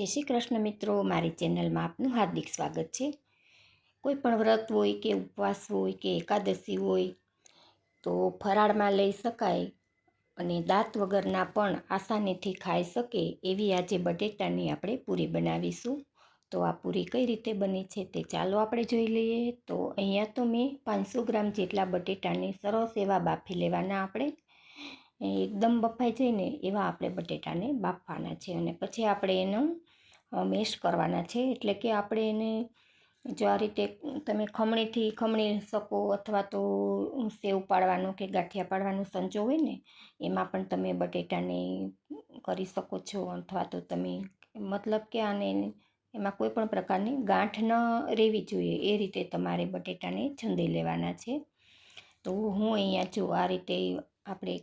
જય શ્રી કૃષ્ણ મિત્રો, મારી ચેનલમાં આપનું હાર્દિક સ્વાગત છે। કોઈ પણ વ્રત હોય કે ઉપવાસ હોય કે એકાદશી હોય તો ફરાળમાં લઈ શકાય અને દાંત વગરના પણ આસાનીથી ખાઈ શકે એવી આજે બટેટાની આપણે પૂરી બનાવીશું। તો આ પૂરી કઈ રીતે બની છે તે ચાલો આપણે જોઈ લઈએ। તો અહીંયા તો મેં 500 ગ્રામ જેટલા બટેટાને સરસ એવા બાફી લેવાના। આપણે એકદમ બફાઈ જાય ને એવા આપણે બટેટાને બાફવાના છે અને પછી આપણે એનો મેશ કરવાના છે। એટલે કે આપણે એને જો આ રીતે તમે ખમણીથી ખમણી શકો અથવા તો સેવ પાડવાનું કે ગાંઠિયા પાડવાનું સંચો હોય ને એમાં પણ તમે બટેટાને કરી શકો છો, અથવા તો તમે મતલબ કે આને એમાં કોઈ પણ પ્રકારની ગાંઠ ન રહેવી જોઈએ એ રીતે તમારે બટેટાને છંદી લેવાના છે। તો હું અહીંયા જો આ રીતે આપણે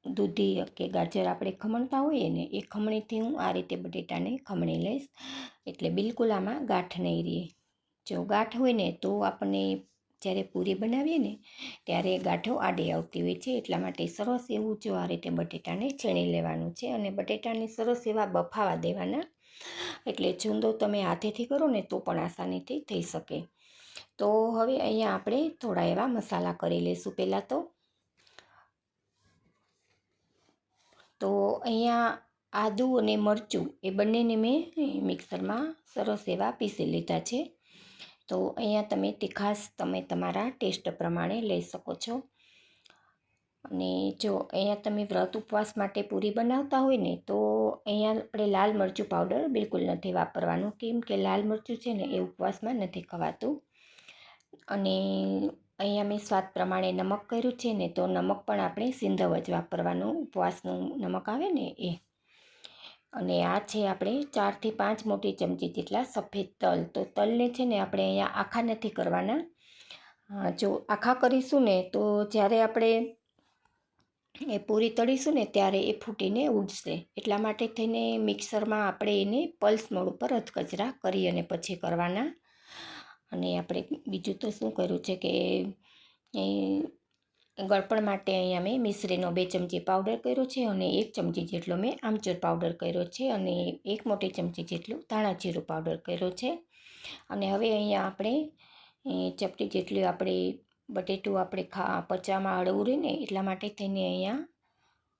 દૂધી કે ગાજર આપણે ખમણતા હોઈએ ને એ ખમણીથી હું આ રીતે બટેટાને ખમણી લઈશ, એટલે બિલકુલ આમાં ગાંઠ નહીં રહે। જો ગાંઠ હોય ને તો આપણને જ્યારે પૂરી બનાવીએ ને ત્યારે ગાંઠો આડી આવતી હોય છે। એટલા માટે સરસ એવું જો આ રીતે બટેટાને છીણી લેવાનું છે અને બટેટાને સરસ એવા બફાવા દેવાના, એટલે ચૂંદો તમે હાથેથી કરો ને તો પણ આસાનીથી થઈ શકે। તો હવે અહીંયા આપણે થોડા એવા મસાલા કરી લઈશું। પહેલાં તો અહીંયા આદું અને મરચું એ બંનેને મેં મિક્સરમાં સરસ એવા પીસી લીધા છે। તો અહીંયા તમે તીખાશ તમે તમારા ટેસ્ટ પ્રમાણે લઈ શકો છો। અને જો અહીંયા તમે વ્રત ઉપવાસ માટે પૂરી બનાવતા હોય ને તો અહીંયા આપણે લાલ મરચું પાવડર બિલકુલ નથી વાપરવાનું, કેમ કે લાલ મરચું છે ને એ ઉપવાસમાં નથી ખવાતું। અને અહીંયા મેં સ્વાદ પ્રમાણે નમક કર્યું છે ને તો નમક પણ આપણે સિંધવ જ વાપરવાનું, ઉપવાસનું નમક આવે ને એ। અને આ છે આપણે 4 થી 5 મોટી ચમચી જેટલા સફેદ તલ। તો તલને છે ને આપણે અહીંયા આખા નથી કરવાના, જો આખા કરીશું ને તો જ્યારે આપણે એ પૂરી તળીશું ને ત્યારે એ ફૂટીને ઉડશે। એટલા માટે થઈને મિક્સરમાં આપણે એને પલ્સ મોડ ઉપર અધકચરા કરી અને પછી કરવાના। અને આપણે બીજું તો શું કર્યું છે કે એ ગળપણ માટે અહીંયા મેં મિશ્રીનો 2 ચમચી પાવડર કર્યો છે અને 1 ચમચી જેટલો મેં આમચૂર પાવડર કર્યો છે અને 1 મોટી ચમચી જેટલું ધાણા જીરું પાવડર કર્યો છે। અને હવે અહીંયા આપણે ચપટી જેટલી આપણે બટેટું આપણે પચવામાં હળવું રહે ને એટલા માટે થઈને અહીંયા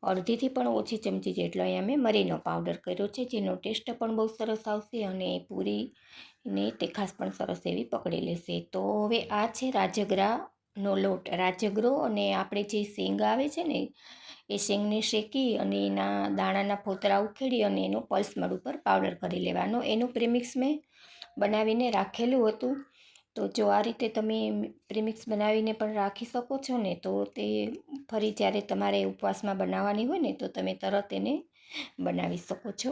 અડધીથી પણ ઓછી ચમચી જેટલો અહીંયા મેં મરીનો પાવડર કર્યો છે, જેનો ટેસ્ટ પણ બહુ સરસ આવશે અને પૂરીને તીખાશ પણ સરસ એવી પકડી લેશે। તો હવે આ છે રાજગરાનો લોટ, રાજગરો અને આપણે જે શેંગ આવે છે ને એ શેંગને શેકી અને એના દાણાના ફોતરા ઉખેડી અને એનો પલ્સ મોડ ઉપર પાવડર કરી લેવાનો। એનું પ્રીમિક્સ મેં બનાવીને રાખેલું હતું। તો જો આ રીતે તમે પ્રીમિક્સ બનાવીને પણ રાખી શકો છો ને તો તે ફરી જ્યારે તમારે ઉપવાસમાં બનાવવાની હોય ને તો તમે તરત એને બનાવી શકો છો।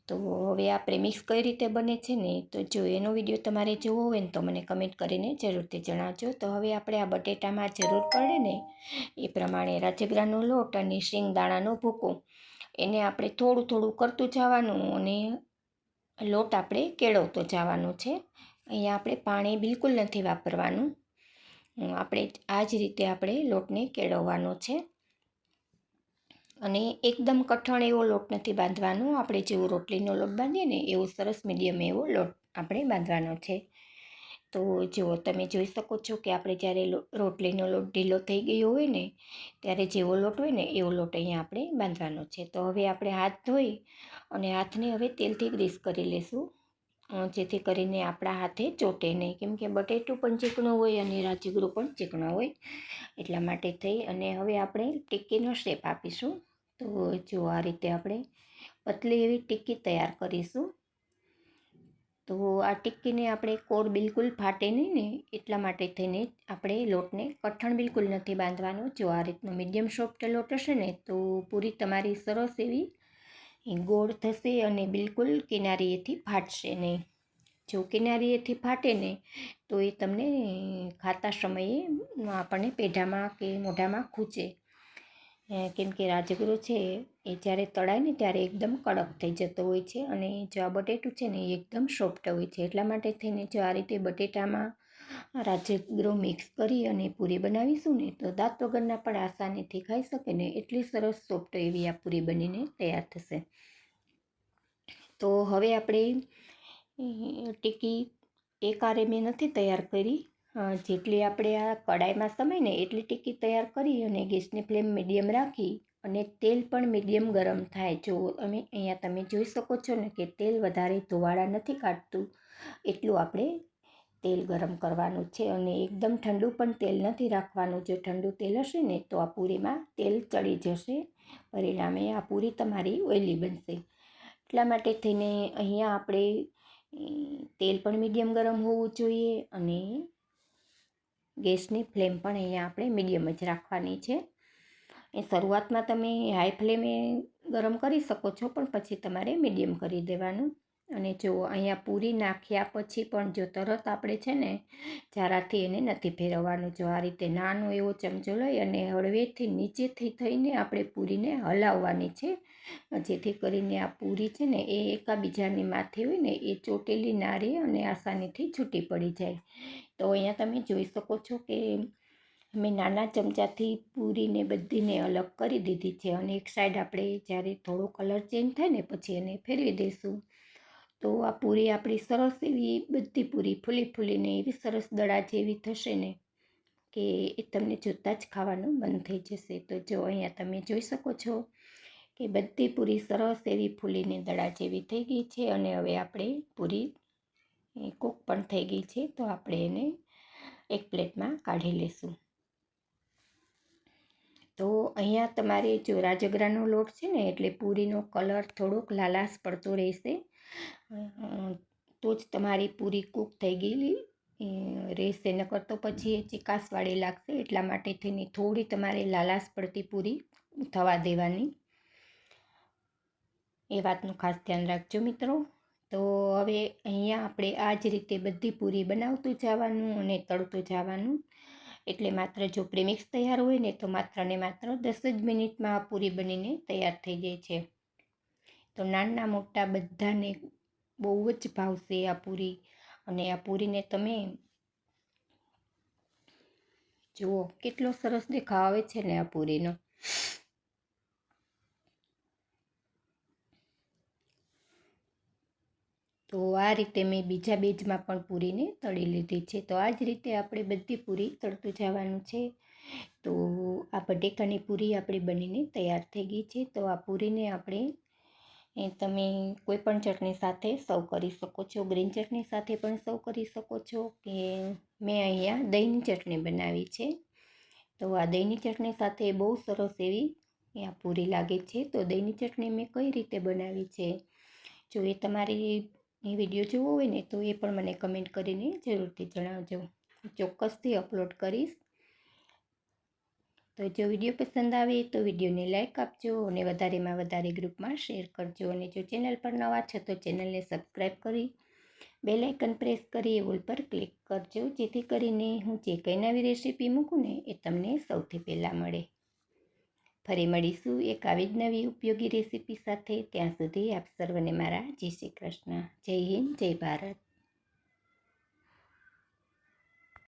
તો હવે આ પ્રીમિક્સ કઈ રીતે બને છે ને તો જો એનો વિડીયો તમારે જોવો હોય ને તો મને કમેન્ટ કરીને જરૂરથી જણાવજો। તો હવે આપણે આ બટેટામાં જરૂર પડે ને એ પ્રમાણે રાજગરાનો લોટ અને શેંગદાણાનો ભૂકો એને આપણે થોડું થોડું કરતું જવાનું અને લોટ આપણે કેળવતો જવાનો છે। અહીંયા આપણે પાણી બિલકુલ નથી વાપરવાનું, આપણે આ જ રીતે આપણે લોટને કેળવવાનો છે અને એકદમ કઠણ એવો લોટ નથી બાંધવાનો, આપણે જેવો રોટલીનો લોટ બાંધીએ ને એવો સરસ મીડિયમ એવો લોટ આપણે બાંધવાનો છે। તો જો તમે જોઈ શકો છો કે આપણે જ્યારે રોટલીનો લોટ ઢીલો થઈ ગયો હોય ને ત્યારે જેવો લોટ હોય ને એવો લોટ અહીંયા આપણે બાંધવાનો છે। તો હવે આપણે હાથ ધોઈ અને હાથને હવે તેલથી ગ્રીસ કરી લઈશું, જેથી કરીને આપણા હાથે ચોટે નહીં, કેમ કે બટેટું પણ ચીકણું હોય અને રાજગરો પણ ચીકણો હોય, એટલા માટે થઈ અને હવે આપણે ટિક્કીનો શેપ આપીશું। તો જો આ રીતે આપણે પતલી એવી ટિક્કી તૈયાર કરીશું। તો આ ટિક્કીને આપણે કોર બિલકુલ ફાટે નહીં ને એટલા માટે થઈને આપણે લોટને કઠણ બિલકુલ નથી બાંધવાનો। જો આ રીતનો મીડિયમ સોફ્ટ લોટ હશે ને તો પૂરી તમારી સરસ એવી ગોળ થશે અને બિલકુલ કિનારીએથી ફાટશે નહીં। જો કિનારીએથી ફાટે ને તો એ તમને ખાતા સમયે આપણને પેઢામાં કે મોઢામાં ખૂંચે, કેમ કે રાજગરો છે એ જ્યારે તળાય ને ત્યારે એકદમ કડક થઈ જતો હોય છે અને જો આ બટેટું છે ને એ એકદમ સોફ્ટ હોય છે। એટલા માટે થઈને જો આ રીતે બટેટામાં રાજગરો મિક્સ કરી અને પૂરી બનાવીશું ને તો દાંત વગરના પણ આસાનીથી ખાઈ શકે ને એટલી સરસ સોફ્ટ એવી આ પૂરી બનીને તૈયાર થશે। તો હવે આપણે ટીકી એક આરે મેં નથી તૈયાર કરી, જેટલી આપણે આ કડાઈમાં સમાય ને એટલી ટીકી તૈયાર કરી અને ગેસની ફ્લેમ મીડિયમ રાખી અને તેલ પણ મીડિયમ ગરમ થાય. જો અહીંયા તમે જોઈ શકો છો ને કે તેલ વધારે ધોવાળા નથી કાઢતું, એટલું આપણે તેલ ગરમ કરવાનું છે અને એકદમ ઠંડુ પણ તેલ નથી રાખવાનું. જો ઠંડુ તેલ હશે ને તો આ પૂરીમાં તેલ ચડી જશે, પરિણામે આ પૂરી તમારી ઓઈલી બનશે. એટલા માટે થઈને અહીંયા આપણે તેલ પણ મીડિયમ ગરમ હોવું જોઈએ અને ગેસની ફ્લેમ પણ અહીંયા આપણે મીડિયમ જ રાખવાની છે. એ શરૂઆતમાં તમે હાઈ ફ્લેમે ગરમ કરી શકો છો, પણ પછી તમારે મીડિયમ કરી દેવાનું. અને જો અહીંયા પૂરી નાખ્યા પછી પણ જો તરત આપણે છે ને જારાથી એને નથી ફેરવવાનું. જો આ રીતે નાનો એવો ચમચો લઈ અને હળવેથી નીચેથી થઈને આપણે પૂરીને હલાવવાની છે, જેથી કરીને આ પૂરી છે ને એ એકાબીજાની માથે હોય ને એ ચોટેલી ના રહે અને આસાનીથી છૂટી પડી જાય. તો અહીંયા તમે જોઈ શકો છો કે મેં નાના ચમચાથી પૂરીને બધીને અલગ કરી દીધી છે અને એક સાઈડ આપણે જ્યારે થોડો કલર ચેન્જ થાય ને પછી એને ફેરવી દઈશું. તો આ પૂરી આપણી સરસ એવી બધી પૂરી ફૂલી ફૂલીને એવી સરસ દડા જેવી થશે ને કે એ તમને જોતાં જ ખાવાનું મન થઈ જશે. તો જો અહીંયા તમે જોઈ શકો છો કે બધી પૂરી સરસ એવી ફૂલીને દડા જેવી થઈ ગઈ છે અને હવે આપણે પૂરી કૂક પણ થઈ ગઈ છે. તો આપણે એને એક પ્લેટમાં કાઢી લઈશું. તો અહીંયા તમારે જો રાજગરાનો લોટ છે ને એટલે પૂરીનો કલર થોડોક લાલાશ પડતો રહેશે, તો જ તમારી પૂરી કૂક થઈ ગયેલી રહેશે, નકર તો પછી એ ચીકાશવાળી લાગશે. એટલા માટે થઈને થોડી તમારે લાલાશ પડતી પૂરી થવા દેવાની, એ વાતનું ખાસ ધ્યાન રાખજો મિત્રો. તો હવે અહીંયા આપણે આ જ રીતે બધી પૂરી બનાવતું જવાનું અને તળતું જવાનું. એટલે માત્ર જો પ્રેમિક્સ તૈયાર હોય ને તો માત્ર ને માત્ર 10 જ મિનિટમાં આ પૂરી બનીને તૈયાર થઈ જાય છે. તો નાના મોટા બધાને બહુ જ ભાવશે આ પૂરી. અને આ પૂરીને તમે જુઓ કેટલો સરસ દેખાવ આવે છે ને આ પૂરીનો. તો આ રીતે મેં બીજા બેચમાં પણ પૂરીને તળી લીધી છે. તો આ જ રીતે આપણે બધી પૂરી તળતું જવાનું છે. તો આ બટેકાની પૂરી આપણી બનીને તૈયાર થઈ ગઈ છે. તો આ પૂરીને આપણે તમે કોઈ પણ ચટણી સાથે સર્વ કરી શકો છો. ગ્રીન ચટણી સાથે પણ સર્વ કરી શકો છો, કે મેં અહીંયા દહીંની ચટણી બનાવી છે. તો આ દહીંની ચટણી સાથે બહુ સરસ એવી આ પૂરી લાગે છે. તો દહીંની ચટણી મેં કઈ રીતે બનાવી છે, જો એ તમારી વિડીયો જોવો હોય ને તો એ પણ મને કમેન્ટ કરીને જરૂરથી જણાવજો, ચોક્કસથી અપલોડ કરીશ. તો જો વિડીયો પસંદ આવે તો વિડીયોને લાઈક આપજો અને વધારેમાં વધારે ગ્રુપમાં શેર કરજો. અને જો ચેનલ પર નવા છો તો ચેનલને સબસ્ક્રાઈબ કરી બેલ આઇકન પ્રેસ કરી ઓલ પર ક્લિક કરજો, જેથી કરીને હું જે કંઈ નવી રેસીપી મૂકું ને એ તમને સૌથી પહેલાં મળે. ફરી મળીશું એક આવી જ નવી ઉપયોગી રેસીપી સાથે. ત્યાં સુધી આપ સર્વને મારા જય શ્રી કૃષ્ણ. જય હિન્દ, જય ભારત.